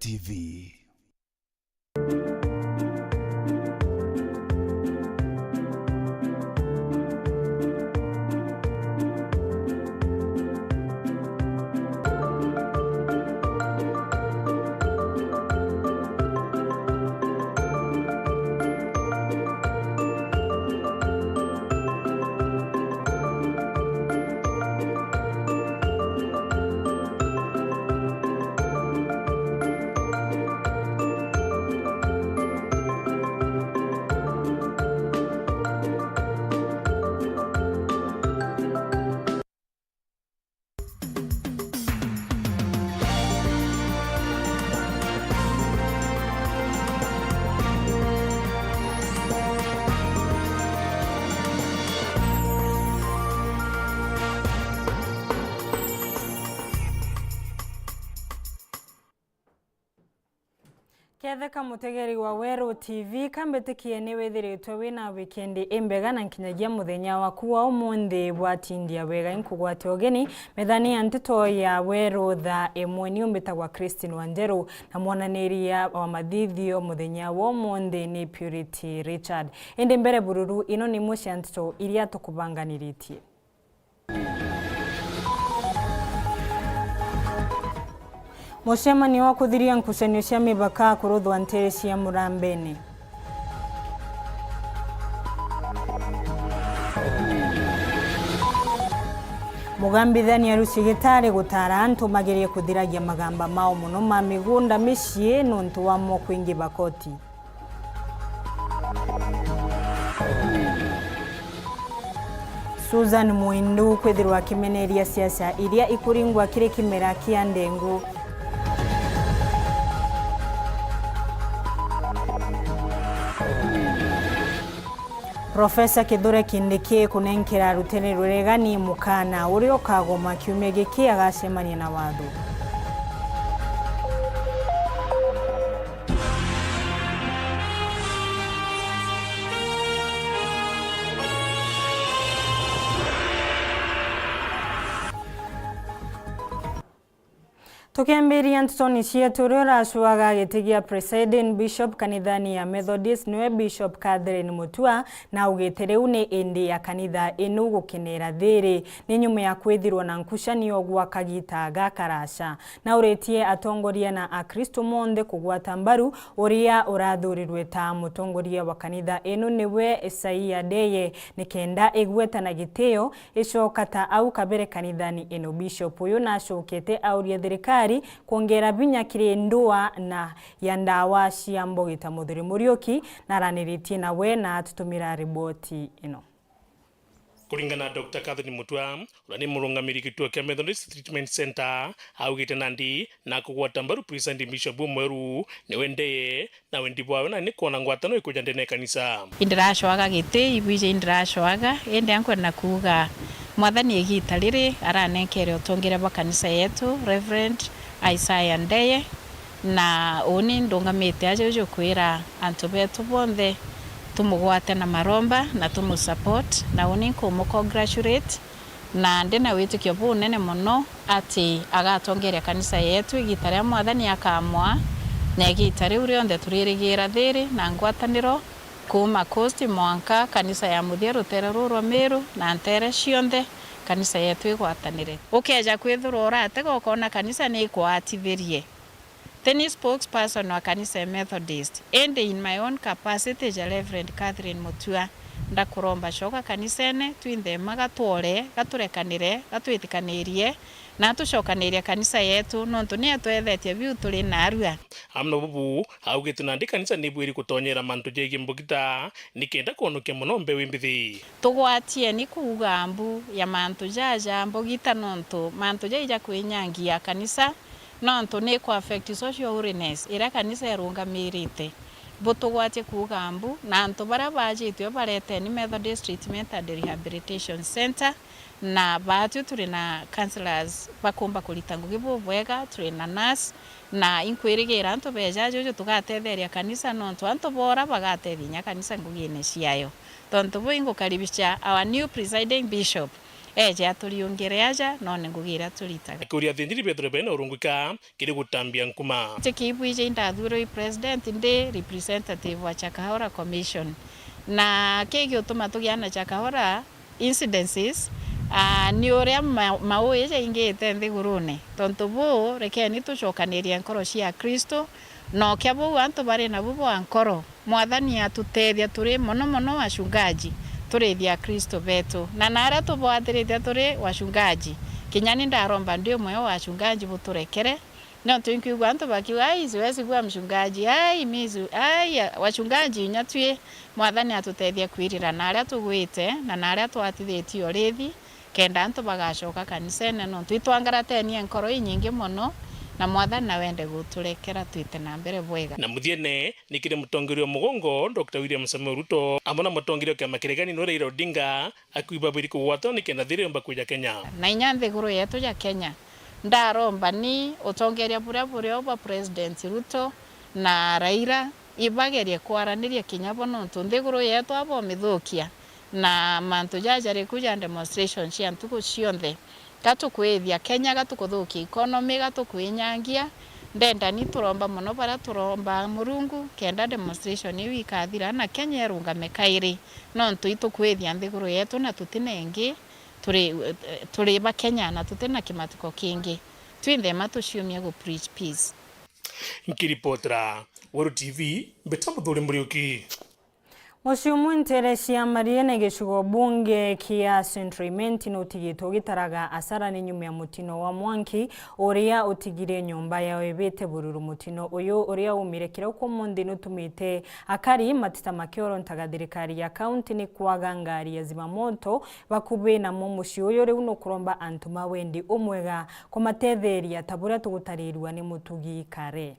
TV. Ketheka mutegeri wa Weru TV kambetikie ni withiritwe wina weekend imbega na nkinyagia muthenya waku wa umuthi bwatindia wega inkugwate ogeni methani ya Nteto ya Weru Thaa Imwe ni umbitagwa WANJERU na mwananiria wa mathithio muthenya wa umuthi ni Purity Richard. Indi mbere bururu ino ni imwe cia Nteto iria tukubanganiritie. Mucemani wa kuthiria nkucanio cia mibaka kuruthwa ntere cia Murambeni. Mugambithania rucigitari gutara antu magirie kuthiragia magamba mao muno ma migunda micii nuntu wa mo kwingi bakoti. Susan Muindu kwithirwa kimeneria siasa iria ikuringwa kiri kimera kia ndengu. Profesa Kithure Kindiki kunenkera rutene ruregani mukana uri okagoma kiumia giki agacemania na watho. Tukemberia Ntoni cietu ruracwaga gitigia Presiding Bishop kanithani ya Methodist niwe Bishop Catherine Mutua na ugitiriu ni indi ya kanitha inu gukinera thiri ni nyume ya kwithirwo na nkucanio gwa kagita gakarasha na uretie atongoria na akristo monde kugwata mbaru uria urathurirwe ta mutongoria wa kanitha inu niwe Isaia Deye nikenda igweta na giteo icokata au kabere kanithani inu. Bishop uyu na acokete aurie thirikari kuongera binya kiri ndua na ya ndawa cia mbogita muthuri Murioki na raniritie nawe na atutumira riboti ino. Kuringana Dr. Catherine Mutua urani murungamiri kituo kia Methodist Treatment Center augite nandi na kugwata mbaru Presiding Bishop Weru ni wendeye na wendi bwawe na ni kuona ngwatano ikuja ndene kanisa. Indirashwaga gite ibije indirashwaga ende anko na kuga mwathani egita riri aranekere utongera ba kanisa yetu Reverend Isaiah Ndeye na oni ndongamite aje ujo kwira antu betu bonde tumugwate na maromba na tumusupport na oni congratulate na ndena witikio bu nene muno ati agatongera kanisa yetu igitare mwathani akamwa na igitare uri onde turirigira thiri na ngwataniro kuma coast mwanka kanisa ya muthero terero Meru na ntere cionde kanisa yetu igwatanire ukeja kwithura urate gokona kanisa ni kwatithirie Teni spokesperson wa kanisa Methodist and in my own capacity as Reverend Catherine Mutua ndakuromba shoka kanisene twinde magatwore gaturekanire gatwitikaniriye na tucokanirie kanisa yetu nontu ni atwethetie biu turi na arua amno bubu augite nandi kanisa ni bwiri kutonyera mantu jegi mbugita nikenda kuonokia muno mbewi mbithi tugwatie ni kuuga mbu ya mantu jaja mbugita nontu mantu jaija kwinyangia kanisa nontu ni ku affect social holiness ira kanisa yarungamirite butugwatie kuuga mbu na antu bara bajitwe barete ni Methodist Treatment and Rehabilitation Center na batu turi na counselors bakumba kulitangugi bwega turi na nurse na inkwirigira antu bejaje jo tugatetheria kanisa nontu antu bora bagatetheria kanisa ngugine ciayo tontu bo ingukaribisha our new presiding bishop eje aturiungire aja no ngugira turitaga kuria thindiri Petro bena urunguka kiri gutambia nkuma tikibwije ndathuro president ndi representative wa Chakahora Commission na kegi utuma tugiana Chakahora incidences ni uria mauije ingite nthigurune tontu bu rekeni tucokaniria nkoro cia Kristo no kiabu antu bari na bubo ankoro mwathani atutethia turi mono wachungaji turithia Kristo betu na nara tubwathirithia turi wachungaji kinyani ndaromba ndio mwe wachungaji buturekere no tuinkiugwa antu bakiwa ai siwezi kuwa mchungaji ai mizu ai wachungaji nyatwie mwathani atutethia kwirira na aria tugwite na aria twatithitio rithi kenda antu bagacoka kanisene no twitwangaratenie nkoro inyingi muno na mwathani na wende guturekera twite na mbere bwega na muthiene nikire mutongerio mugongo Dr. William Samuel Ruto amona mutongerio kya makiregani no Raila Odinga akuiba biri kuwata nikenda thire mba kuja Kenya na inyanthe guru yetu ya Kenya ndaromba ni utongeria bure oba president Ruto na Raila ibagerie kwaraniria kinyabo no nthiguru yetu abo mithukia na mantu jajari kuja demonstration cia ntuku cionthe gatukwithia Kenya gatukuthukia economy gatukwenyangia ndenda ni turomba muno bara turomba murungu kenda demonstration iwi ikathira na Kenya erungame kairi no ntuitukwithia nthiguru yetu na tutinengi turi ba Kenya na tutena kimatiko kingi twinthe matuciumia go preach peace nkiripotra Weru TV betambuthuri muriuki Mushumu Nterecia Mariene gicigo bunge kia Central Imenti no tigito gitaraga asara ni nyuma ya mutino wa Mwanki uria utigire nyumba ya ebete bururu mutino uyu uria umirekira uko mundi nutumite akari matita makioro ntagadirikari ya county ni kwaga ngari ya zimamoto bakube na mumushi uyu ri uno kuromba antuma wendi umwega kumatetheria tabura tugutarirwa ni mutugi kare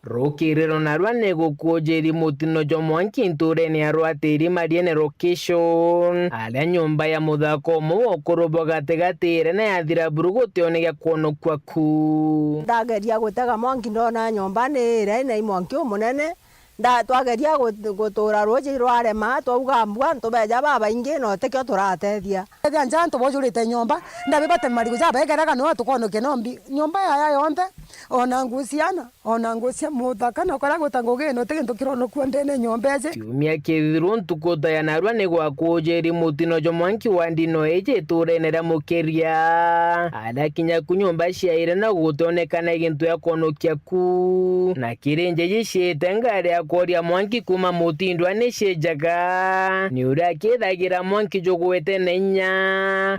Rukiriro narwa nego kujeri mutino jo Mwanki ntureni ya Rwatiri Mariene location alia nyumba ya muthako mu kurobo gategatire na yathira burugote onega kuono kwaku ndageria gutega Mwanki ndona nyumba ni ire na Mwanki umunene nda twageria gutura roji rwarema twauga mbwa ntubeja baba ingi no tekyo turatethia ethia njantu bojurite nyumba ndabibate marigo jaba egeraga no tukonoke nombi nyumba ya yonde ona ngucia muthaka no kora gutanguge no tegintu kirono kuondene nyumba eze kiumia kithiru ntukuta ya narwa ni gwa kujeri mutino jo Mwanki wandino eje turenera mukeria ala kinya kunyumba ciaire na gutonekana gintu ya konokia ku na kirenje gicite ngari koria Mwanki kuma mutindwa ni shejaga ni uria kithagira Mwanki jogwete nenya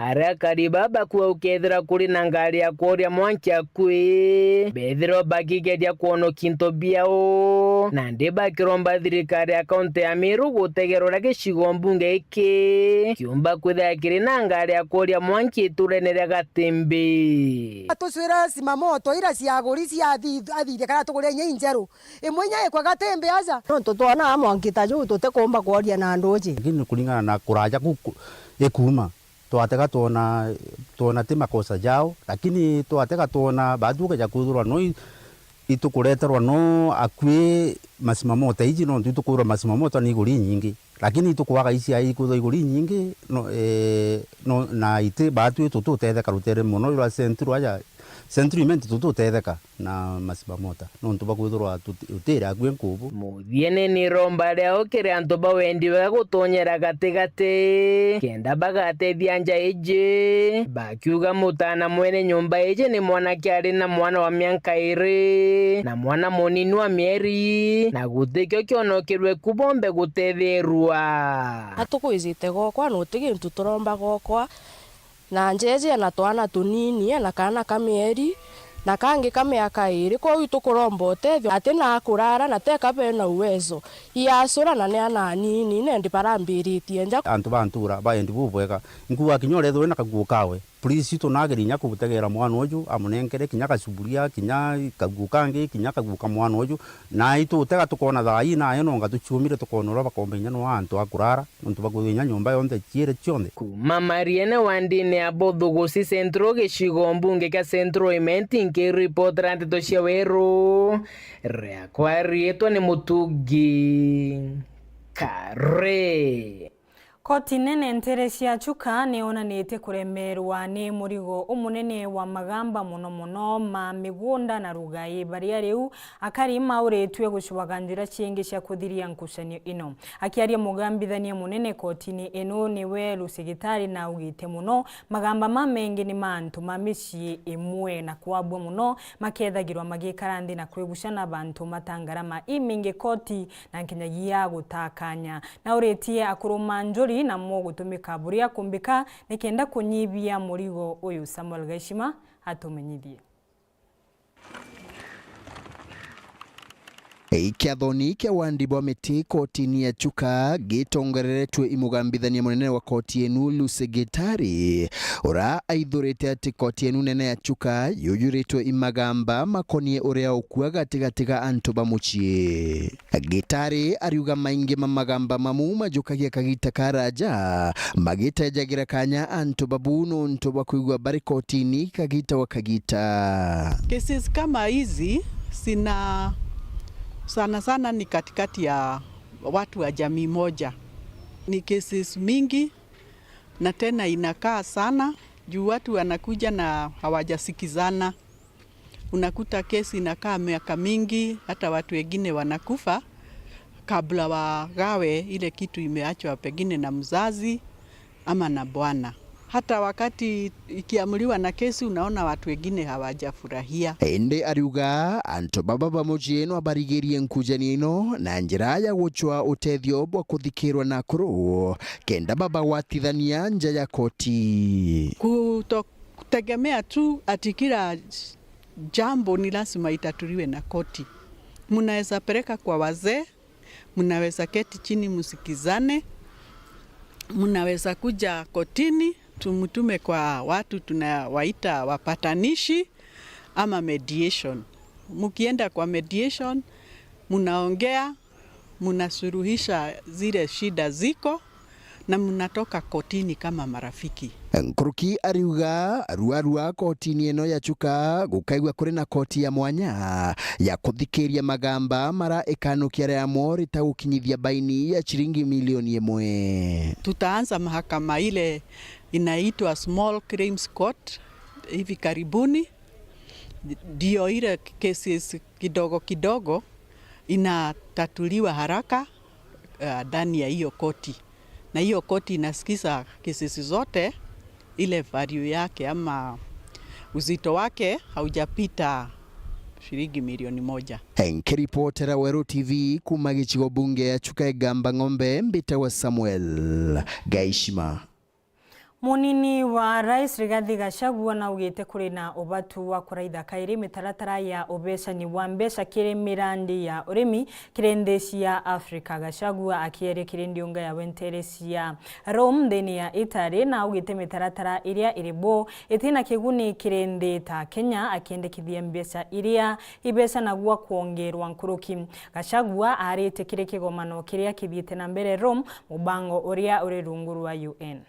ara karibaba kwa ukethira kuri na ngari ya koria Mwanki akui bethiro bagigeria kuono kinto biao na ndeba kiromba thirikari ya kaunti ya Meru gutegerora gicigo mbunge iki kiumba kwithia kiri na ngari ya koria Mwanki turenere gatembe atuswira simamoto ira ciaguri cia athire kana tugure nyinjeru imwe nya kwa gatembe no tutona Mwanki ta ju tutekomba kuoria na ndoji lakini kulingana na kuraja ekuma twatega tuona ti makosa jao lakini twatega tuona baduka ja kuthurwa no itukureterwa no akwi masimamoto iji no itukurwa masimamoto ni iguri nyingi lakini itukwaga isi ai kuthwa iguri nyingi no na ite batu tututetheka rutere muno ira Central Imenti tututetheka na masimamoto no ntuba kuthurwa utira akwi nkubu muthiene ni romba leo kire antoba wendi wa gutonyera gategate kenda bagatethia nja eje bakiuga mutana mwene nyumba eje ni mwana kiari na mwana wa miaka 2 na mwana munini wa mieri na gutekyo kionokirwe kubombe gutethirwa atukwizite gokwa no tigintu turomba gokwa na njeje na twana tunini na kana kamieri na kangi kamiaka 2 ko itukuromba utethio ati na kurara na teka bena uwezo iasura na ne ana nini ne ndiparambiritie nja antu bantura baendi bubweka nkuwa kinyore thwe na kagukawe polisi tunagerinya kubutegera mwana uju amunengere kinya kasuburia kinya kagukange kinya kaguka mwana uju na itu utega tukona thai na ayo nonga tuchumire tukonora bakombenya no antu akurara ntu baguthenya nyumba yonde chiere chionde kuma Mariene wandine abothugusi centro gicigo mbunge ka Central Imenti nke report Nteto cia Weru rekwa rieto ni mutugi kare Koti nene ntere cia Chuka nionanite kuremerwa ni murigo umunene wa magamba muno ma migunda na rugai baria riu akari mauretwe gucwaga njira ciengi cia kuthiria nkucanio ino. Akiaria mugambithania munene kotini ino ni Weru Segitari na ugite muno magamba mamengi ni mantu mamicii Imwe na kwabwa muno makethagirwa magikarandi na kwegucana bantu matangarama imingi koti na nkinyagia gutakanya na uretie akuruma njuri na mo gutumika buria kumbika nikenda kunyibia murigo uyu. Samuel Gaishima atumenyithie. Ikiathoni kia wandibwa miti kotini ya Chuka gitongereretwe imugambithania munene wa koti enu Lusegitari ura aithurite ati koti enu nene ya Chuka yuyuritwe imagamba makonie uria ukua gatiga antu bamuchie. Gitari ariuga maingi magamba mamu majukagia kagita karaja magitejagira kanya antu babuno ntu bakuigwa bari kotini kagita wakagita. Cases kama hizi sana ni katikati ya watu wa jamii moja. Ni cases mingi na tena inakaa sana juu watu wanakuja na hawajasikizana. Unakuta kesi inakaa miaka mingi, hata watu wengine wanakufa kabla wagawe ile kitu imeachwa pengine na mzazi ama na bwana. Hata wakati ikiamuliwa na kesi unaona watu wengine hawajafurahia. Ende ariuga anto baba bamuji eno abarigerie nkujani ino na njira ya guchwa utethio bwa kuthikirwa na kuru kenda baba watithania nja ya koti. Kutegemea tu ati kila jambo ni lazima itatuliwe na koti. Munaweza pereka kwa wazee, munaweza keti chini musikizane, munaweza kuja kotini tumutume kwa watu tunawaita wapatanishi ama mediation. Mukienda kwa mediation, munaongea, munasuruhisha zile shida ziko na munatoka kotini kama marafiki. Nkuruki ariuga arua kotini eno ya Chuka gukaigwa kuri na koti ya mwanya ya kuthikiria magamba mara ikanukia ria mori tagukinyithia baini ya shilingi milioni 1. Tutaanza mahakama ile inaitwa Small Claims Court hivi karibuni. Dio ile cases kidogo inatatuliwa haraka ndani ya hiyo koti. Na hiyo koti inasikiza cases zote ile value yake ama uzito wake haujapita shilingi milioni 1. Nkiripotera Weru TV kuma gichigo bunge ya Chuka Gamba Ng'ombe mbita wa Samuel Gaishima. Munini wa Rais Rigathi Gachagua na ugite kuri na ubatu wa kuraitha kairi mitaratara ya ubecani wa mbeca kiri mirandi ya urimi kirendesi ya Afrika. Gachagua akiere kirindi unga ya wenteresi ya Rome thini ya Italy na ugite mitaratara iria iribo itina kiguni kirende ta Kenya akiendekithia mbeca iria ibeca nagua kuongerwa nkuruki. Gachagua arite kire kigomano kiria kithiite na mbere Rome mubango uria uri rungu wa UN.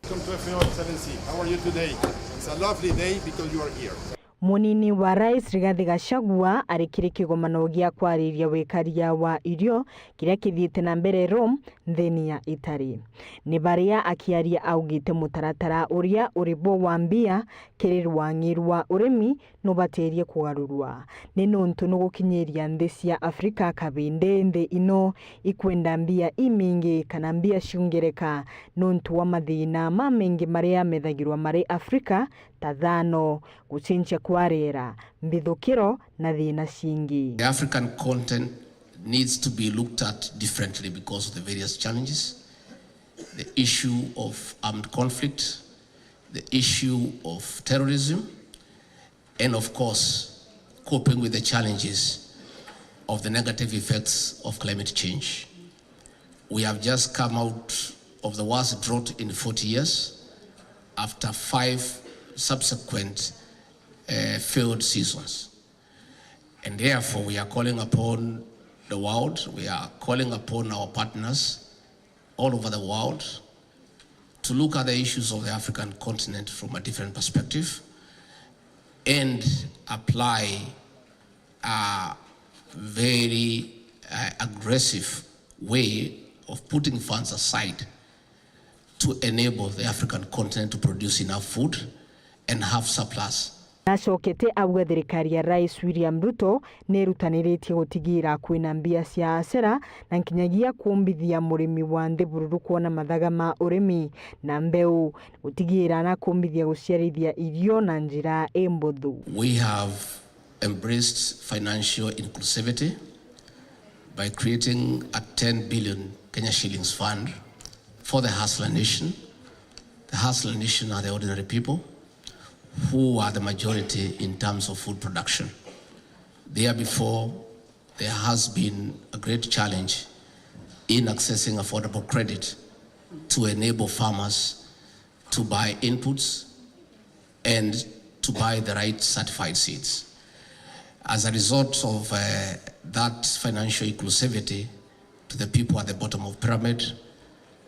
Welcome to FNO Excellency. How are you today? It's a lovely day because you are here. Munini wa Rais Rigathi Gachagua arikire kigomano gia kwariria wikaria wa irio kiria kithiite na mbere Rome thini ya Italy. Ni baria akiaria augite mutaratara uria uribo wa mbia kiri rwangirwa urimi no baterie kugarurwa. Ni nuntu no gukinyeria nthi cia Afrika kabinde nthi ino ikwenda mbia imingi kana mbia ciungereka nuntu wa mathina mamengi maria methagirwa mari Afrika ta thano gucincha kwarera mbithukiro na thina cingi. The African continent needs to be looked at differently because of the various challenges. The issue of armed conflict, the issue of terrorism, and of course, coping with the challenges of the negative effects of climate change. We have just come out of the worst drought in 40 years after 5 subsequent failed seasons. And therefore, we are calling upon the world, we are calling upon our partners all over the world to look at the issues of the African continent from a different perspective and apply a very aggressive way of putting funds aside to enable the African continent to produce enough food and have surplus. Nacokete auga thirikari ya Rais William Ruto nerutaniritie gutigira kwina mbia cia acera na nkinyagia kumbithia murimi wa Nthiburu kuona mathaga ma urimi na mbeu gutigira na kumbithia guciarithia irio na njira embuthu. We have embraced financial inclusivity by creating a 10 billion Kenya shillings fund for the Hustler Nation. The Hustler Nation are the ordinary people who are the majority in terms of food production. There before, there has been a great challenge in accessing affordable credit to enable farmers to buy inputs and to buy the right certified seeds. As a result of that financial inclusivity to the people at the bottom of the pyramid,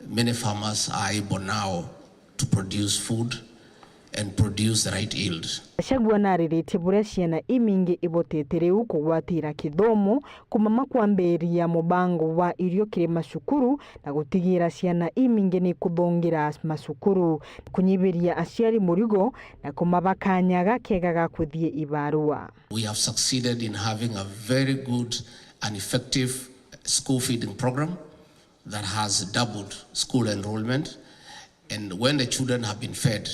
many farmers are able now to produce food and produce the right yield. Shagwa nariritie buria ciana imingi ibotete riu kugwatira kithomo kumama kwambiria mubango wa irio kiri macukuru na gutigira ciana imingi ni kuthongira macukuru kunyibiria aciari murigo na kumabakanyaga kegaga kuthie ibarua. We have succeeded in having a very good and effective school feeding program that has doubled school enrollment, and when the children have been fed,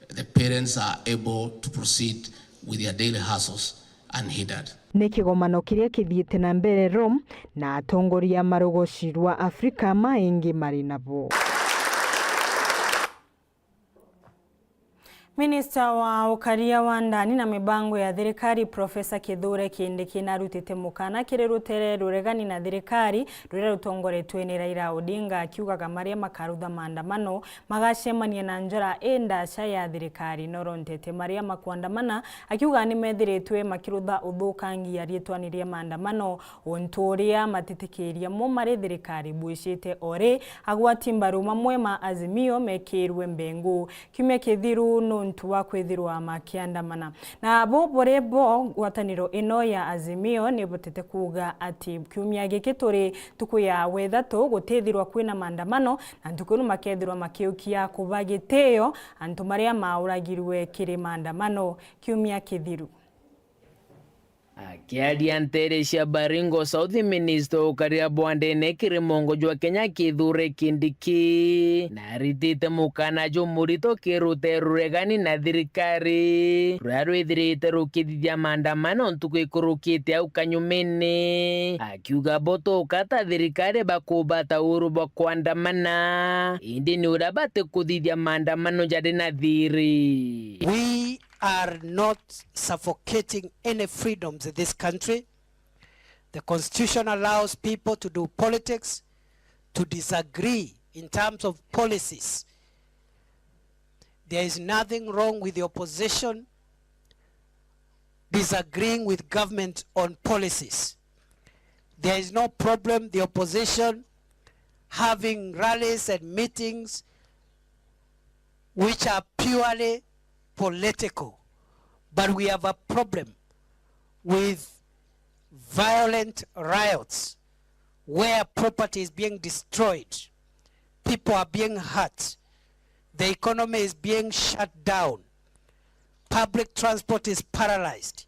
the parents are able to proceed with their daily hustles unhindered. Nĩ kĩgomano kĩrĩa kĩthiĩte na mbere Rome na atongoria marogoci rwa Afrika maingi marĩ nabo. Minista wa ukaria wa ndani na mibango ya thirikari Profesa Kithure Kindiki narutite mukana kiri rutere ruregani na thirikari rure rutongoretwe ni Raila Odinga akiugaga maria makarutha maandamano magacemania na njora endaca ya thirikari no Ntete maria makwandamana akiuga ni methiritwe makirutha uthukangia rietwanirie maandamano onturia matitikiria mo mari thirikari buicite ore agwati mbaru mamwe ma Azimio mekirwe mbengu kimya kithiru no ntuwa kwithirwa makiandamana na borebo gwataniro ino ya Azimio ni botete kuga ati kiumia giki turi tuku ya wethatu gutithirwa kwina maandamano na ntukunu makethirwa makiukia kubagiteyo antu maria mauragirwe kiri maandamano kiumia kithiru. Akiaria Nteresha Baringo South Minister ukaria bwandene kirimongo jwa Kenya Kithure Kindiki na ritite mukana jo murito kirute ruregani na thirikari rwarwithirite rukithithia maandamano ntuku ikurukite au kanyumene akiuga boto ukata thirikari bakubata uru bwa kwandamana indi ni urabate kuthithia maandamano jade na thiri. We are not suffocating any freedoms in this country. The Constitution allows people to do politics, to disagree in terms of policies. There is nothing wrong with the opposition disagreeing with government on policies. There is no problem the opposition having rallies and meetings which are purely political, but we have a problem with violent riots where property is being destroyed, people are being hurt, the economy is being shut down, public transport is paralyzed.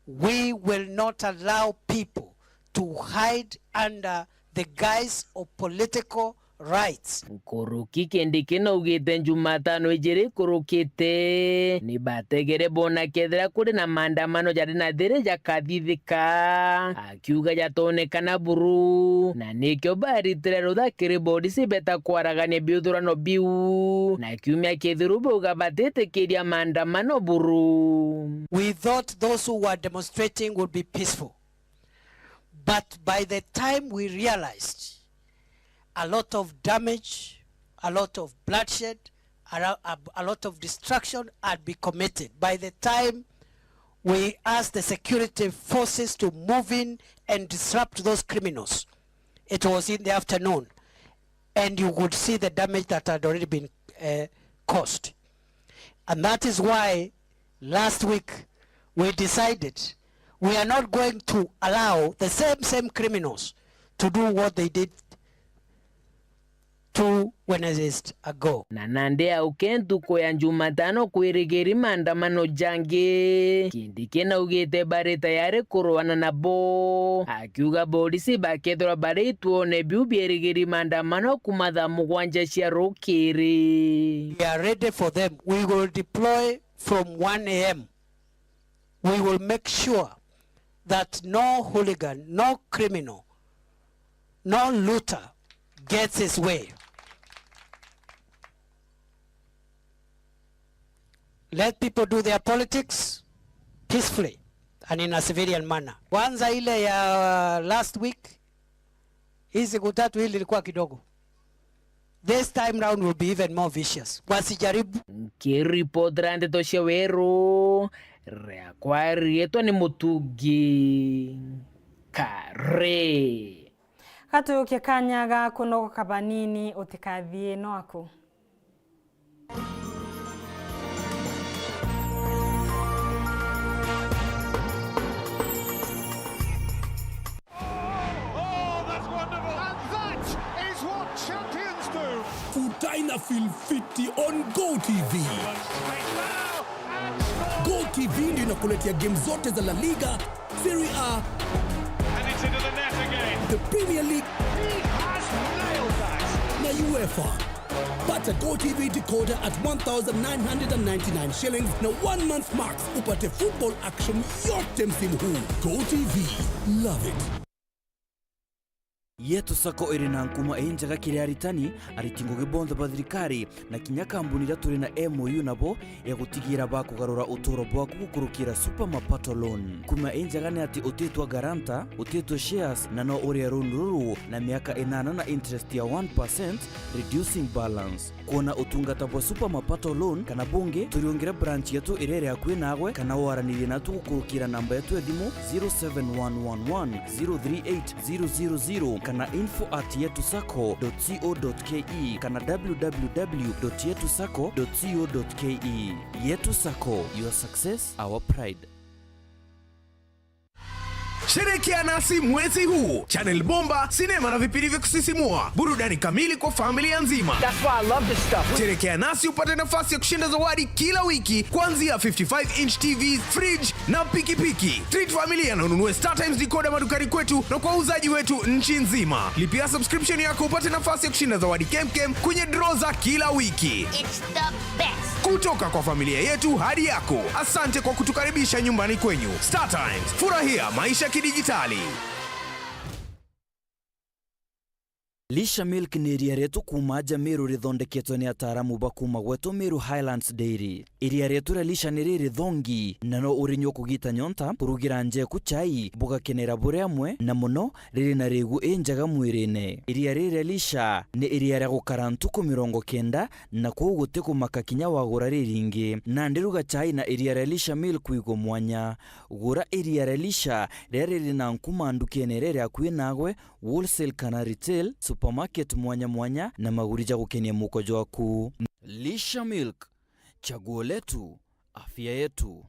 We will not allow people to hide under the guise of political rights. Kuruki Kindiki no ugite Jumatano ijiri kurukite ni bategere bona kethira kuri na maandamano jari na thiri jakathithika akiuga jatonekana buru na nikyo baritire rutha kiri bodi cibeta kwaragania biuthurano biu na kiumia kithiru buga batitikiria maandamano buru. We thought those who were demonstrating would be peaceful, but by the time we realized a lot of damage, a lot of bloodshed, a lot of destruction had been committed. By the time we asked the security forces to move in and disrupt those criminals, it was in the afternoon, and you would see the damage that had already been caused. And that is why last week we decided we are not going to allow the same criminals to do what they did 2 Wednesdays ago. Na nande au kentuko ya Jumatano kwirigiri maandamano jange kindi kena ugite bare tayari kurwana nabo akiuga polisi bakethora bare tuone biu birigiri maandamano kumatha mugwanja cia rukiri. We are ready for them. We will deploy from 1 a.m. We will make sure that no hooligan, no criminal, no looter gets his way. Let people do their politics peacefully and in a civilian manner. Kwanza ile ya last week, hii siku tatu hili ilikuwa kidogo. This time round will be even more vicious. Wasijaribu. Kiripodra Nteto cia Weru, reakwari yetu ni Mutugi Kare. Gatuke kanyaga kunogo kabanini utikathie no aku. Utaina feel fiti on Go TV. Go TV ndio inakuletea game zote za La Liga, Serie A, and it's into the net again. The Premier League, he has nailed that. Na UEFA. Pata Go TV decoder at 1,999 shillings na 1 month max upate football action yote msimu huu. Go TV, love it. Yetu sako irina nkuma enjaga kiri aritani aritingo gibonza bathirikari na kinya kambuni turi na MOU nabo ya gutigira ba kugarura utoro bwa kukurukira super mapato loan kuma enjaga ne ati utetwa garanta utetwa shares na no uri runuru na miaka 8 na interest ya 1% reducing balance kuona utungata bwa super mapato loan kana bunge turiongera branch yetu irere akwe nagwe kana waranire na tukurukira namba yetu ya thimu 0711038000 kana info@yetusako.co.ke kana www.yetusako.co.ke. Yetu Sako, your success, our pride. Sherekea nasi mwezi huu. Channel bomba, sinema na vipindi vya kusisimua. Burudani kamili kwa familia nzima. That's why I love this stuff. Sherekea nasi upate nafasi ya kushinda zawadi kila wiki kuanzia 55-inch TVs, fridge na pikipiki. Treat familia na ununue StarTimes decoder madukani kwetu na kwa uzaji wetu nchi nzima. Lipia subscription yako upate nafasi ya kushinda zawadi kemkem kwenye draw za kila wiki. It's the best. Kutoka kwa familia yetu hadi yako. Asante kwa kutukaribisha nyumbani kwenyu. StarTimes, furahia maisha kidijitali. Lisha Milk ni iria retu kuma Meru rithondeketwo ni ataramu bakuma gwetu Meru Highlands Dairy. Iria retu ra Lisha ni riri thongi na no urinyo kugita nyonta kurugira nje ku chai bugakenera bure amwe na muno riri na regu enjaga mwirine. Iria riri Lisha ni iria ra gukarantu ku 90 na kugutte kumaka kinya wagura riringi na ndiruga chai na iria ra Lisha Milk wigo mwanya. Gura iria ra Lisha riri na nkuma ndukenere akwi nagwe wholesale kana retail supermarket mwanya na magurija gukenia mukojo waku. Lisha Milk, chaguo letu, afya yetu.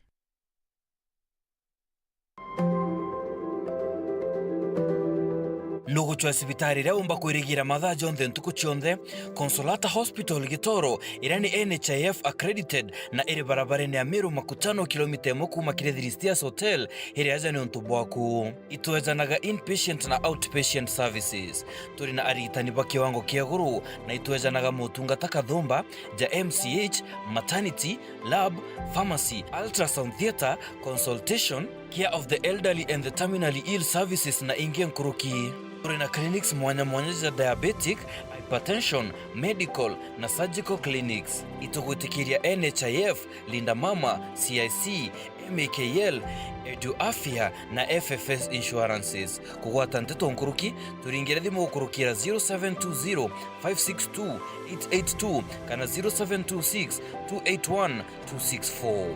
Nugu chwa sibitari reo mba kuirigira mathaa jonthe ntuku chionthe. Consolata Hospital Gitoro irani NHIF accredited na iri barabara ni Meru makutano kilomita moku Makirethiristias Hotel iri aja ni onto bwaku. Ituwezanaga inpatient na outpatient services. Turi na aritani ba kiwango kia guru na ituwezanaga motungata kathumba ja MCH, maternity, lab, pharmacy, ultrasound theater, consultation, care of the elderly and the terminally ill services na ingien kuruki. Turi na clinics mwanya za diabetic, hypertension, medical na surgical clinics. Itugutikiria NHIF, Linda Mama, CIC, MAKL, Edu Afya na FFS insurances. Kugwata Nteto nkuruki, turingire thimu ukurukira 0720 562 882 kana 0726 281 264.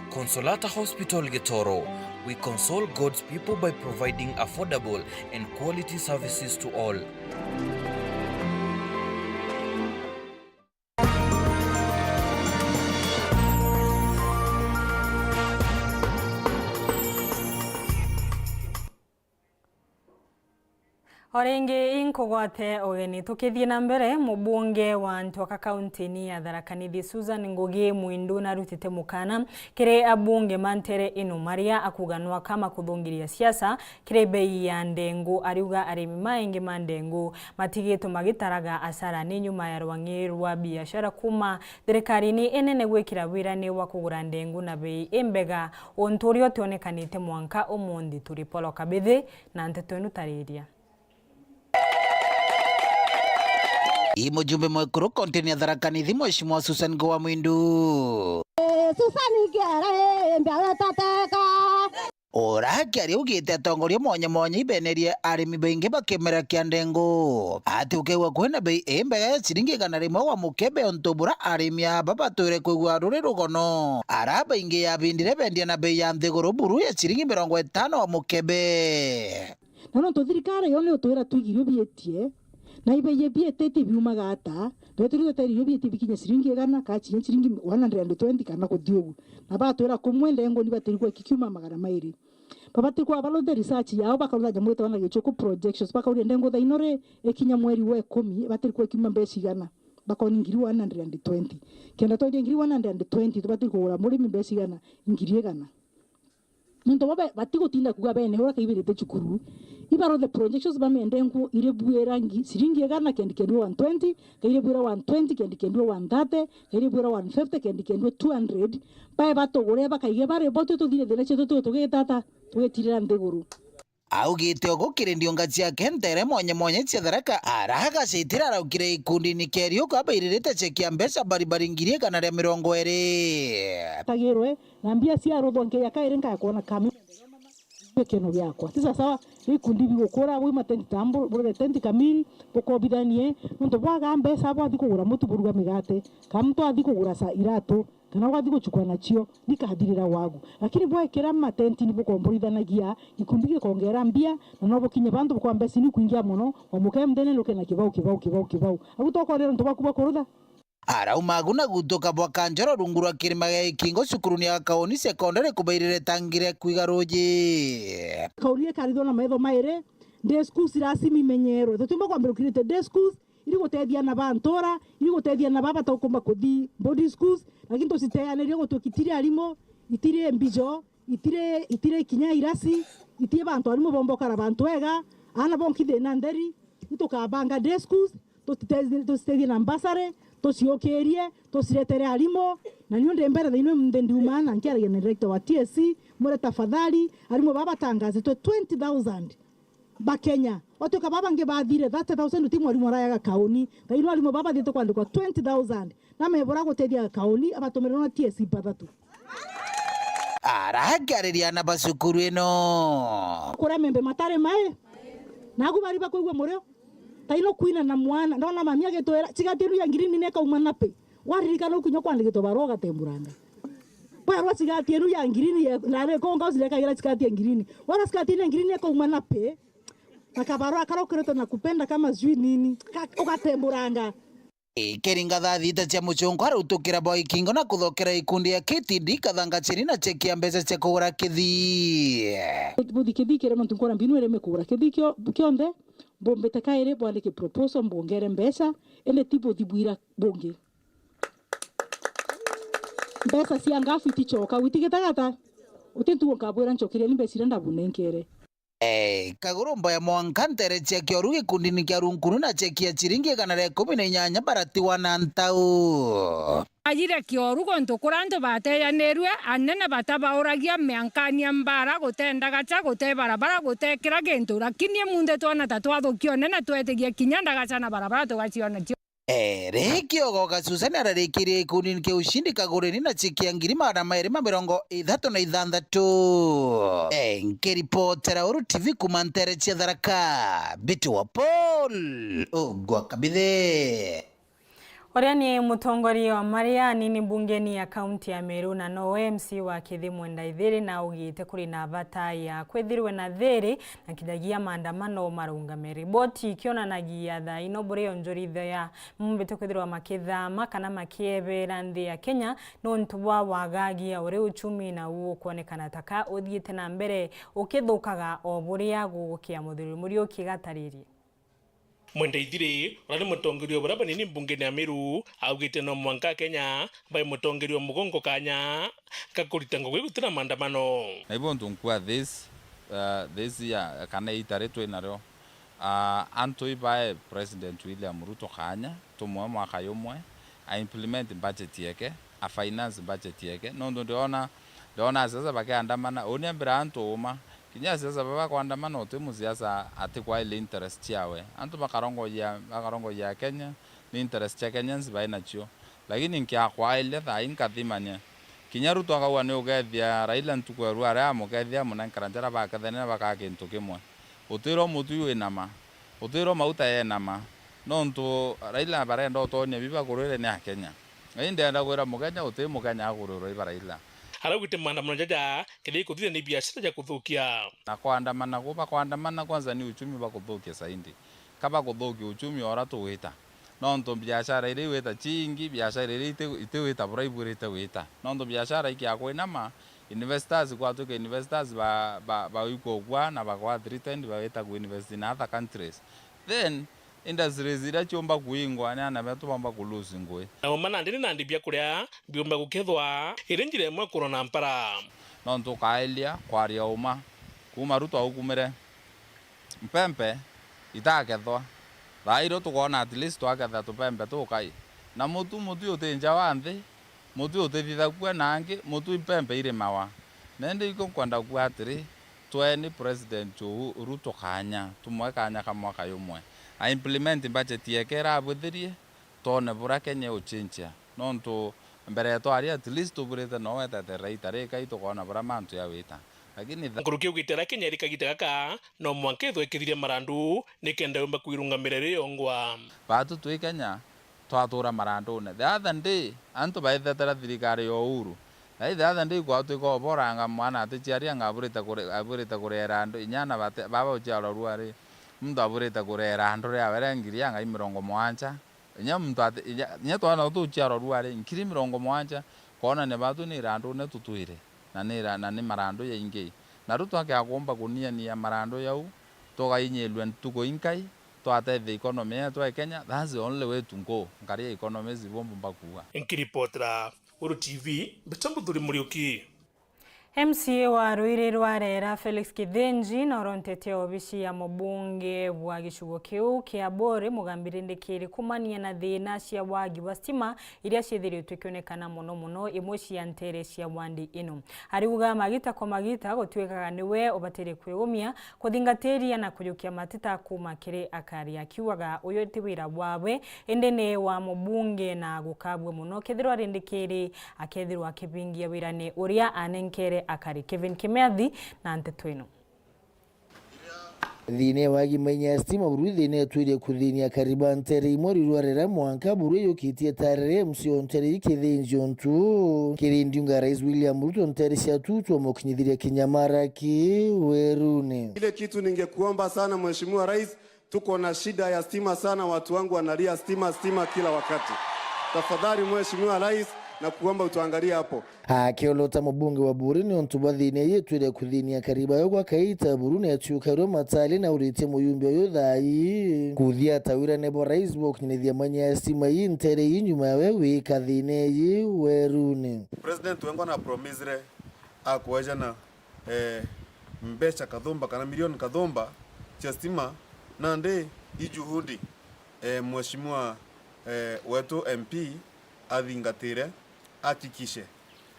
Consolata Hospital Gitoro. We console God's people by providing affordable and quality services to all. Orenge inkogwate ogeni tukithie na mbere mubunge wa Ntwaka kaunti ya Tharaka Nithi Susan Ngugi Mwindu narutite mukana kire abunge mantere ino maria akuganwa kama kuthungiria siasa kire bei ya ndengu ariuga arimi maingi mandengu matigito magitaraga asara ni nyuma ya rwangi rwa biashara kuma thirikari-ini enene gwikira wirani wa kugura ndengu na bei imbega onturio tionekanite mwanka umundi turi Polo Kabithi na Nteto inutariria. Mujumbe mwekuru kontini ya Tharaka Nithi Mheshimiwa Susan Ngugi Mwindu ora kiari ugite atongoria mwanya ibenerie arimi baingi bakemera kia ndengu ati ukewa kwena bei imbega ya ciringi 100 wa mukebe ontubura arimi aba bature kwigua ruri rugono ara baingi yabindire bendia na bei ya nthiguru buru ya ciringi 50 wa mukebe nano thirikari yo ni utwira tugirio bietie na ibeye bietete biumaga ata beturu teteri bieti bikinya ciringi 100 ka ciringi 120 kana kuthiogu na batwira kumwende ngo ni batirikwa kikiuma magana mairi babatirikwa balothe research yao bakaruga jamwete wana gichoko projections bakauri ndengo thainore ekinya mweri we 10 batirikwa kiuma mbeci gana bakoni ngiri 120 kenda to ngiri 120 tubatirikwa ura murimi mbeci gana ngiri 100 Nto babe batigotinda kuga bene hora kaibirete chukuru ibaro the projections bamendengu ire buera siringi 100 kendi kendo 120 kaire buera 120 kendi kendo 130 kaire buera 150 kendi kendo 200 bae batogore bakaige bare boto to dire dele cheto to getata tugetirira ndeguru augite ogukirindio ngaci yake ntere mwanya cia Tharaka araga citira araukire ikundi ni kerio kabairite chekia mbeca baribari ngiri 120 tagirwe na mbia cia ruthonge ya kaire nka kuona kami keno byakwa sasa sawa ikundi bigukura bwi matenti tambo bure tenti kamili bukobithanie nto bwaga mbeca bwathi kugura mutu buruga migate kamto athi kugura sa irato kana wathi guchukua nacio nikahathirira wagu lakini bwekera matenti ni bukomborithanagia ikundi gikongera mbia na no bukinye bantu kwa mbeci ni kuingia muno wa mukemdene luke na kibau agutokorera nto bakuba kurutha araumaguna gutoka bwakanjoro rungurwa kirima ya ikingo cukuruni ya kaoni sekondari kubairire tangire kwigaruji kaurie karitho na maitho maire de schools rasimi menyero tutumba kwambira kirite de schools ili gutethia na bantora ili gutethia na baba tokoma kuthi body schools lakini tositeanire gutokitire arimo itire mbijo itire kinya irasi itie bantu arimo bombokara bantu ega ana bonkithe na nderi itokabanga de schools tositethia na mbasare tosiokerie tosiretere arimo na nionde mbere thino mndendi umana nkiaragia na director wa TSC mure tafadhali arimo baba tangaze to 20,000 bakenya otoka baba nge bathire 30,000 uti mwarimu arayaga kaoni thino arimo baba thito kwandikwa 20,000 na mebora gutethia kaoni abatomera na TSC bathatu arahagariria na basukuru eno kura membe matare mae nagu bari bakoigwa murio taino kuina na mwana ndona mamia getwera cigatiru ya ngiri nine kauma nape waririkana kunyo kwandikito baroga temburanga bwa cigatiru ya ngiri na re konga uzileka gira cigati ya ngiri wala cigati ya ngiri kauma nape akabaro akarokereto na kupenda kama zui nini ugatemburanga keringa thita cia muchongo arutukira boy kingo na kuthokera ikundi ya KTD kathanga chiri na cheki ya mbeca cia kugura kithi buthi kire muntu nkora mbinu ere mekugura kithi kionde bombe takaire bwandike proposal mbongere mbeca ene tipo thibwira bonge mbeca cia ngafu itichoka witigitagata utintuo kabwira nchokire ni mbeca ndabunenkere kaguru mboya mwanka ntere cia kioru gikundi ni kia runkuru na cheki ya chiringi 118 baratiwa na ntau ajire kioru gonto kuranto bateyanerwe anene batabauragia meankania mbara gotendaga cha gote barabara gote kira gento lakini munde twana tatwathukio nena twetegia kinyandaga sana barabara tugaciona rekio goga Susan ararekirie ikundi ke ushindi kagureni na cheki ya ngiri 236 nkiripotera Weru TV kumantere cia Tharaka bitu wa Paul ogwa kabithe Oria ni mutongoria wa Mariani ni bungeni ya kaunti ya Meru na no MC wa Kithimwe Ndaithiri na ugite kuri na bata ya kwethirwe na thiri na kidagia maandamano marungamiri riboti ikionanagia tha inobore onjoritho ya mumbite kwethirwa makithama kana makiebera nthi ya Kenya no ntubwa wagagia uri uchumi na uo kuonekana taka uthiite na mbere ukithukaga o buria gugukia muthuri muri ukigataririe Mwendeithiri urani mutongerio bara banini mbunge ya Meru augite no mwanka Kenya bai mutongerio mugongo kanya kakurita ngogwe gutira maandamano. Naibo ntunkua this year kana itaretwe naryo antoi by President William Ruto kanya tumwe mwaka yomwe a implement budget yake a finance budget yake nondo ndiona sasa bakiandamana one branto uma kinya sasa baba kuandamana otimu siasa ati kwa ile interest yawe antu bakarongo ya Kenya ni interest ya Kenyans baina chio lakini nkia kwa ile tha inkathimanya kinya Ruto akawa ne ugethia Raila ntukweru ara mugethia munankarantara bakathena bakakintu kimwe utiro mutu winama utiro mauta yenama nonto Raila barenda otonya biba kurire ne Kenya inde enda kwira mugenya uti mugenya agururo iba Raila aragwite maandamano jaja kile kuthire ni biashara ya kuthukia na kuandamana kwanza ni uchumi wa kuthukia saindi kaba kuthukia uchumi ora tuwita nonto biashara ile weta chingi biashara ile ite weta bribe ite weta nonto biashara iki akwinama investors kwatuke investors ba yuko kwa na bakwa threatened ba weta ku invest in other countries then industries ira chomba kuingwa na betu bamba kulusi ngwe na mana ndini nandi bya kuria byomba gukethwa irenjire mwe corona mpara nonto kailia kwaria uma kuma Ruto aukumire mpempe itakethwa bairo tukona at least twaketha tupembe tukai na mutu utenja wanthi mutu utethitha kwa nangi mutu ipembe ire mawa nende iko kwenda kwa atiri tweni President Ruto kanya tumwe kanya kamwaka yomwe a implement budget yekera abuthirie tone bura Kenya uchincha nonto mbere to ari at least uburete no wetete reitare kai to kona bura mantu ya wita lakini nguruki ugitera Kenya rikagite gaka no mwanketho ekithire marandu nikenda umba kuirungamira riongwa batu twi Kenya twatura marandu ne the other day antu baithetera thirikari yo Uhuru the other day kwa tuko boranga mwana atichiaria ngaburita kurera andu inyana baba ucharo ruari mtu aburita kurera andu ria werengiria ngai 70 inya mtu inya twana tuchiaro ruari nkiri 70 kona ne batu ni randu ne tutuire na ni marandu ya ingi na Ruto akakomba kunia ni ya marandu yau toga inyelwe tuko inkai to ate the economy ya Kenya that's the only way to go ngari economy zibomba mbakuwa nkiripotra Weru TV betambuthuri muriuki MCA wa Rwire rwarera Felix Kithenji na Nteto obisi ya mubunge wa gicigo kiu kia Bore mugambirindikiri kumania na thina cia wagi wa stima iria ciithiritwe kionekana muno imwe cia ntere cia wandi ino ariuga magita kwa magita gutwekaga niwe ubatire kwigumia kuthingateria na kuyukia matita kuma kiri akari akiugaga uyu ti wira wawe endene wa mubunge na gukabwe muno kethirwa rindikiri akethirwa kibingia wirane uria anenkere akari Kevin Kimeathi na Nteto ino thine wagi menya stima burudine twire kudhinia kariba ntere imori rwarera mwanka buru yokitie tarere msio ntere Kithenji ontu kirindunga Rais William Ruto ntere cia tutu mokinyithiria kinyamara ki werune. Ile kitu ningekuomba sana Mheshimiwa Rais, tuko na shida ya stima sana, watu wangu wanalia stima kila wakati. Tafadhali Mheshimiwa Rais na kuomba utuangalie hapo. Akiolota mubunge wa Buruni ontuba thine yetu ile kudhinia kariba yo kwa kaita Buruni achukaro matali na urite muyumbi yo thai kuthia tawira nebo Rais bokinithia manya stima ntere inyuma wewe kathine yi werune. President wengo na promisere akwaja na mbecha kadhomba kana milioni kadhomba cha stima nande ijuhudi Mheshimiwa wetu MP athingatire akikishe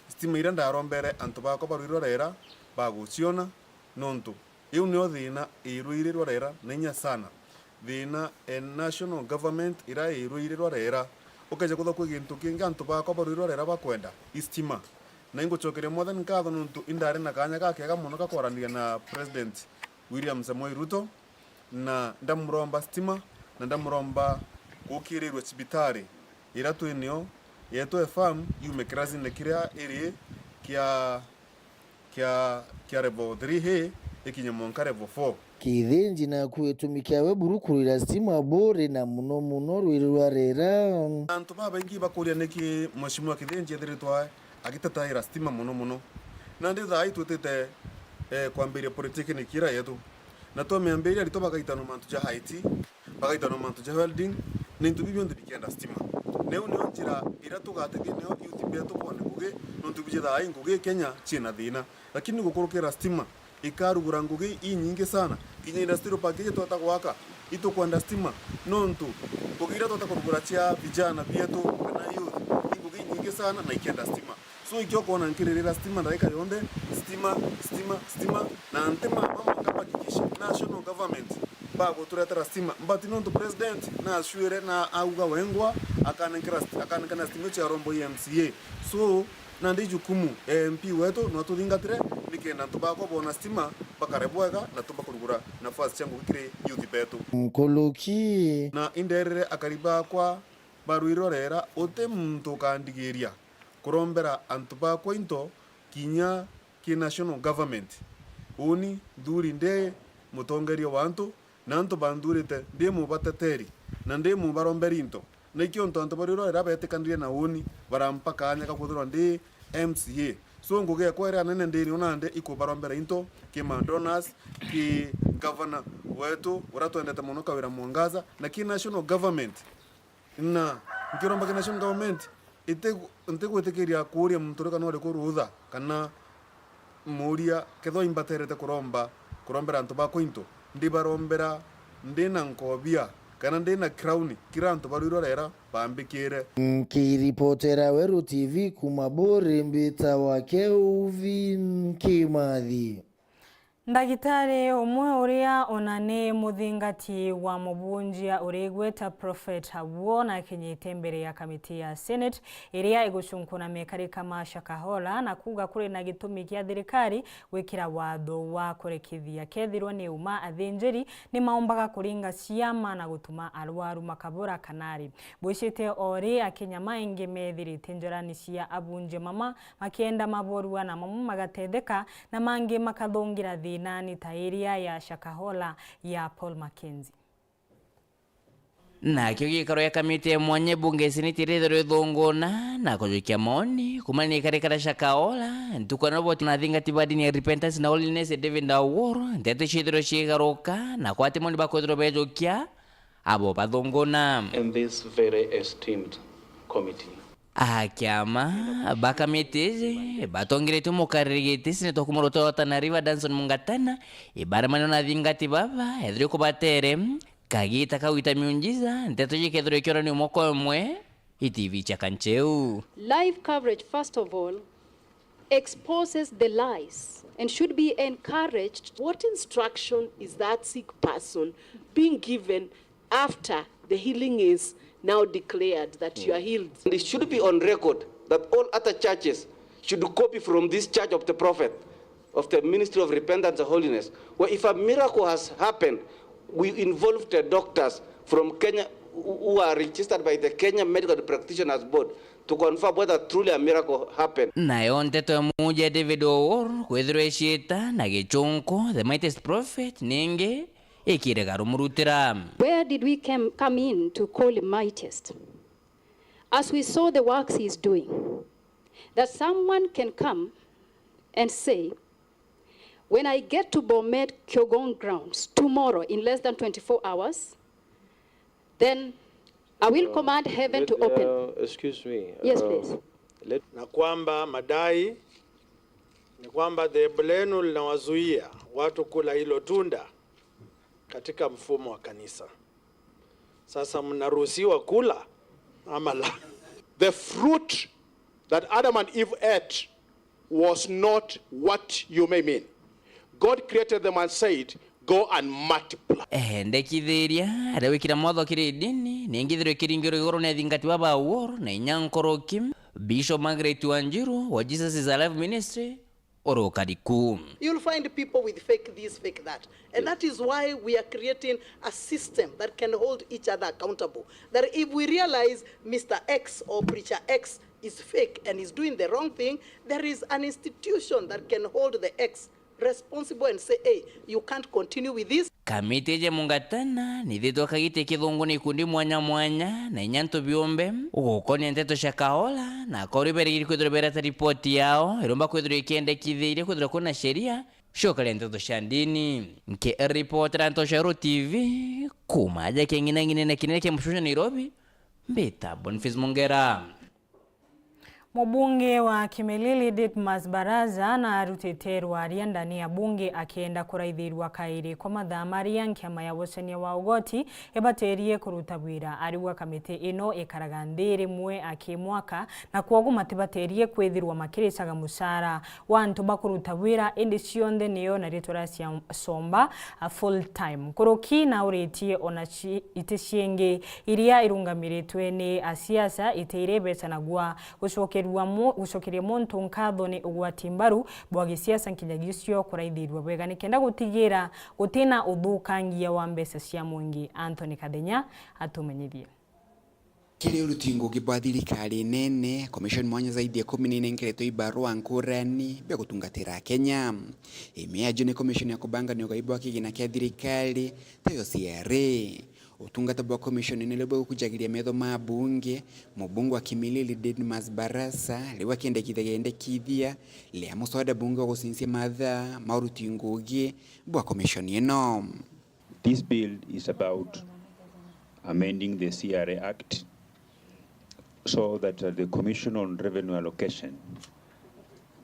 stima ira ndarombere antu bako barwirorera baguciona nontu iu ni othina irwirirorera nenya sana thina national government ira irwirirorera ukaje kutho kwigintu kinga antu bako barwirorera bakwenda istima na ingochokere mothe nkatho nontu indare na kanya gakega muno gakorania na President William Samoei Ruto na ndamuromba stima na ndamuromba gukirirwe cibitari ira twinio yeto FM yume krazi ne kiria iri kia revo 3 he ikinyamonka revo 4 Kithenji na kwetumikia we burukurira stima Bore na muno rwiri rwarera antu baba ingi bakuria neki Mheshimiwa Kithenji ethiritwa agitataira stima muno na ndi thai twitite kwambiria politiki ni kira yetu na to meambiria rito bagaitano mantu ja Haiti bagaita no mantu ja welding nintu bibyo ndikenda stima neu neo njira ira tugatege neo youth beto kone kuge nontu bijeda ai nguge Kenya china thina lakini gukorokera stima ikarugura nguge inyinge sana kinya industry package tota gwaka ito kwanda stima nontu kugira tota kurugura chia vijana bieto kana youth nguge inyinge sana na ikenda stima so ikyo kona nkirerera stima ndaika yonde stima na ntema mama kapakikisha national government bago turetera stima mbati nontu president na shure na auga wengwa akanenkana stima cha rombo MCA so nandi jukumu MP wetu no tuthingatire nikenda tubako bona stima bakarebwega na tubakurugura nafasi changu kire youth betu nkoloki na inderere akariba kwa baruirorera ote muntu kandigeria kurombera antuba kwa into kinya ki national government uni duri nde mutongerio wantu nanto bandurite ndi mu bateteri na ndi mu baromberi into nikyo ntonto baruirorera betekandire na uni barampaka anya kakuthirwa ndi MCA so nguge kwera nene ndi onande iko barombera into ki mandonas ki governor wetu uratwendete muno kawira mwangaza na ki national government na nkiromba ki national government ite gwetekeria kuria mtureka no rekurutha kana muria ketho imbaterete kurombera antu ba kwinto ndi barombera ndi na nkobia kana ndi na crown kira antu barurorera bambikire nkiripotera Weru TV kumabore mbita wake Uvin Kimathi. Ndagitari umwe uria onane muthingati wa mubunjia urigweta Prophet Habuo na kinyite mbere ya kamiti ya Senate iria igucunkuna mekarika mashakahola na kuga kuri na gitumi kia thirikari wikira watho wa kurekithia kethirwo ni uma athinjiri ni maombaga kuringa ciama na gutuma arwaru makabura kanari bwicite ori akinya maingi methirite njorani cia abunje mama makienda maborua na mamu magatetheka na mangi makathongira nani tairia ya Shakahola ya Paul Mackenzie. Na kio gikaro ya kamiti ya mwanye bunge sinitiretho thongona na kujukia maoni kumani karekara Shakahola ntukwana boti na thingati badini ya repentance na holiness David Aworo Nteto chidro chigaroka na kwati moni bakodro bejokia abo bathongona in this very esteemed committee. Akiama bakameteze batongirete mukarigete sine tokumoroto tanariva Danson Mungatana ibara manona thingati baba edrio kubatere kagita kawita miunjiza Nteto jikedro kyora ni moko mwe ITV cha Kancheu. Live coverage first of all exposes the lies and should be encouraged. What instruction is that sick person being given after the healing is now declared that you are healed? And it should be on record that all other churches should copy from this church of the prophet, of the Ministry of Repentance and Holiness, where if a miracle has happened, we involve the doctors from Kenya who are registered by the Kenya Medical Practitioners Board to confirm whether truly a miracle happened. Nayo Nteto muja David Aworo kwethirwe shita na gichonko the mightiest prophet ninge Where did we come in to call him mightiest? As we saw the works he's doing, that someone can come and say, when I get to Bomet Kyogon grounds tomorrow in less than 24 hours, then I will command heaven to open. Excuse me. Yes, please. Na kwamba madai ni kwamba dhehebu lenu linawazuia watu kula hilo tunda katika mfumo wa kanisa. Sasa mnaruhusiwa kula ama la? The fruit that Adam and Eve ate was not what you may mean. God created them and said, go and multiply. Ndekithiria arawikira motho kiri dini ningithiro kiringiro igoro na thingati baba Aworo na nyankoroki Bishop Margaret Wanjeru wa Jesus is Alive Ministry. You'll find people with fake this, fake that. And that is why we are creating a system that can hold each other accountable. That if we realize Mr. X or Preacher X is fake and is doing the wrong thing, there is an institution that can hold the X responsible and say, hey, you can't continue with this. Kamiti je Mungatana nithitwo kagite kithungu ni kundi mwanya mwanya na inyanto biombe ugukoni Nteto Shakahola na koribere kwithira berata report yao iromba kwithira ikende kithiire kwithira kuna sheria Shukrani Nteto Shandini nke reporter Antosharu TV kumaja kengine na kinene kemshusha Nairobi mbeta Boniface Mongera. Mbunge wa Kimilili Didmas Baraza na Ruteteri waria ndani ya bunge akienda kuraithirwa kairi kwa mathamaria nkema ya wosenia wa ugoti ebaterie kuruta wira ariwa kamite ino ekaraga ndiri mwe akimwaka na kwogu matibaterie kwithirwa makirisaga musara wantu bakuruta wira indi cionthe niyo na ritora cia somba a full time kuruki na uretie ona iticienge iria irungamiritwe ni asiasa iteire beca nagwa gucokeria muntu nkatho ni ugwati mbaru bwa gisiasa nkinyagisio kuraithirwa wega nikenda gutigira gutina uthukangia wa mbeca cia mwingi. Anthony Kadenya atumenyithie kile urutingo gibwa thirikari nene commission mwanya zaidi ya 14 nkereto ibarua nkurani bya gutungatira Kenya imeaje ni commission ya kubanga ni ugaibwa kigina kia thirikari tayo CRA utungata bwa commission inelebo kujagiria metho mabunge mubungu wa Kimilili Didmas Barasa liwa kende kithia le muswada bunge wa gusinsia matha marutingogie bwa commission ino. This bill is about amending the CRA Act so that the Commission on Revenue Allocation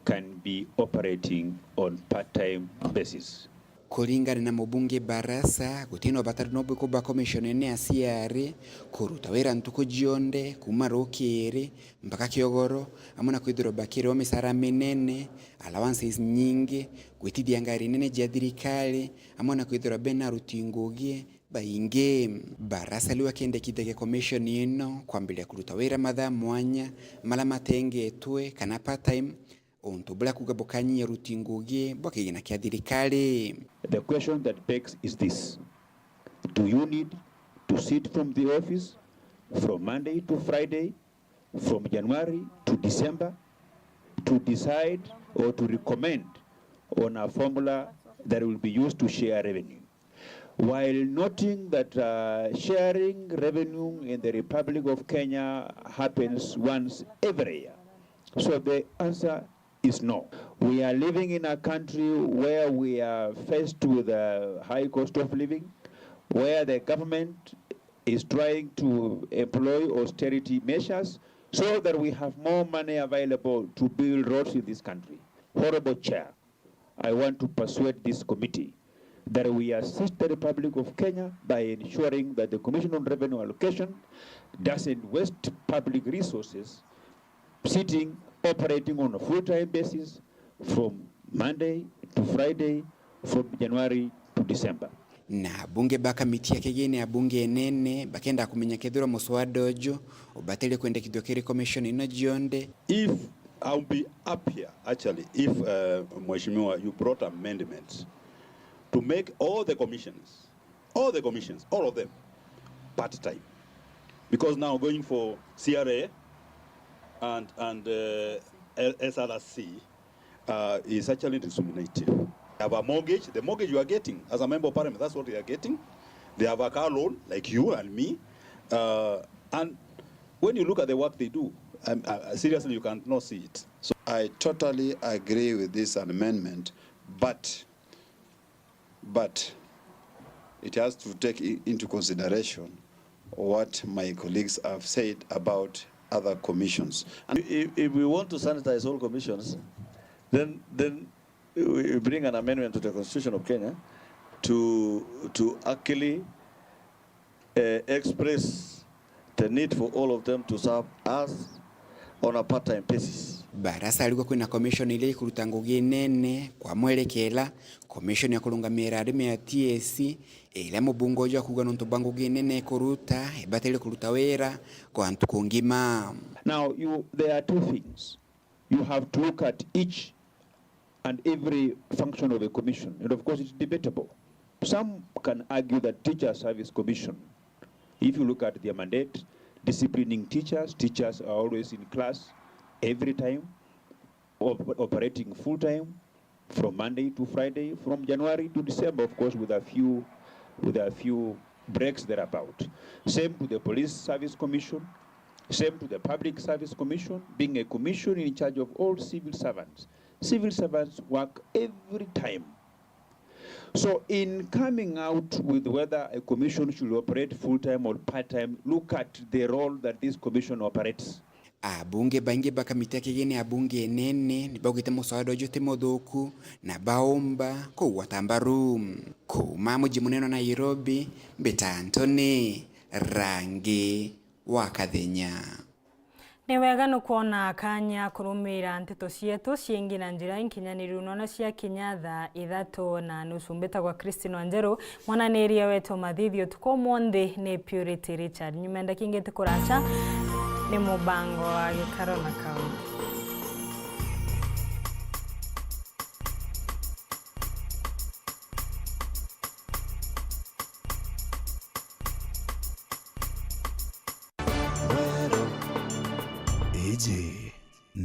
can be operating on part-time basis. Kulingana na mubunge Barasa gutino batari no bwa commission ene ya CRA kuruta wera ntuko jionde kumarokere mpaka Kiogoro amuna kwithiro bakire wa misara minene allowances nyingi gwitithia ngari nene ja thirikari amuna kwithiro bena rutingogie bainge. Barasa liwa kende kithege commission ino kwambilia kuruta wera matha mwanya mala matengetwe kana part time ontobula kugabokanyi rutingogie bwakigina kia thirikari. The question that begs is this: do you need to sit from the office from Monday to Friday, from January to December, to decide or to recommend on a formula that will be used to share revenue? While noting that sharing revenue in the Republic of Kenya happens once every year. So the answer is no. We are living in a country where we are faced with a high cost of living, where the government is trying to employ austerity measures so that we have more money available to build roads in this country. Honorable Chair, I want to persuade this committee that we assist the Republic of Kenya by ensuring that the Commission on Revenue Allocation doesn't waste public resources operating on a full-time basis from Monday to Friday, from January to December. Na bunge baka miti ya kigeni ya bunge nene bakenda kumenya kedura muswada ojo ubatele kwende kidokeri commission ino jionde. If I'll be up here actually if Mheshimiwa you brought amendments to make all the commissions, all of them part-time, because now going for CRA and SRC is actually discriminative. They have a mortgage, the mortgage you are getting as a member of parliament, that's what they are getting. They have a car loan like you and me, and when you look at the work they do, seriously you cannot see it. So I totally agree with this amendment, but it has to take into consideration what my colleagues have said about other commissions. And if we want to sanitize all commissions, then we bring an amendment to the Constitution of Kenya to actually express the need for all of them to serve us on a part-time basis. Barasa alikuwa kuna commission ile kurutangugie nene kwa mwelekela commission ya kulungamira arime ya TSC ile mubungo jo kugana ntobangugie nene kuruta ibatele kuruta wera kwa ntukungima. Now there are two things. You have to look at each and every function of a commission, and of course it's debatable. Some can argue that Teacher Service Commission, if you look at their mandate, disciplining teachers are always in class every time, operating full time from Monday to Friday, from January to December, of course, with a few breaks thereabout. Same to the Police Service Commission, same to the Public Service Commission, being a commission in charge of all civil servants. Civil servants work every time So in coming out with whether a commission should operate full-time or part-time, look at the role that this commission operates. Abunge baingi bakamiti kigeni abunge nene nibogite musawado jote modhoku na baomba ko watambaru ko mamuji muneno na Nairobi betantone rangi wakathenya. Ni wega nukuona kanya kurumira Nteto cietu ciengi na njira inkinyaniru nona cia kinyatha 3:30 mbetagwa Christine Wanjeru mwananiria wetu mathithio tuko monde ni Purity Richard nyumenda kingete kuracha ni mubango wa gikaro na kaunti. Weru, easy.